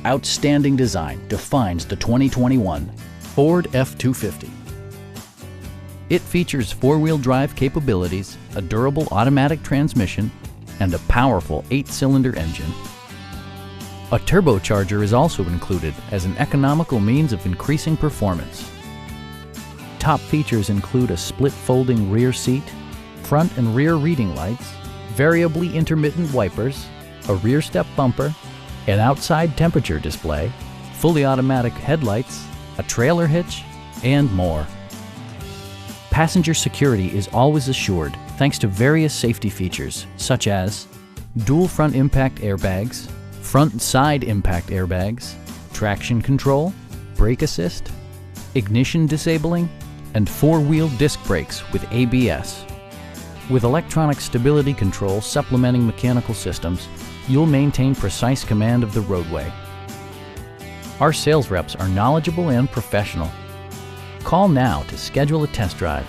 outstanding design defines the 2021 Ford F-250. It features four-wheel drive capabilities, a durable automatic transmission, and a powerful 8-cylinder engine. A turbocharger is also included as an economical means of increasing performance. Top features include a split folding rear seat, front and rear reading lights, variably intermittent wipers, a rear step bumper, an outside temperature display, fully automatic headlights, a trailer hitch, and more. Passenger security is always assured thanks to various safety features such as dual front impact airbags, front and side impact airbags, traction control, brake assist, ignition disabling, and four-wheel disc brakes with ABS. With electronic stability control supplementing mechanical systems, you'll maintain precise command of the roadway. Our sales reps are knowledgeable and professional. Call now to schedule a test drive.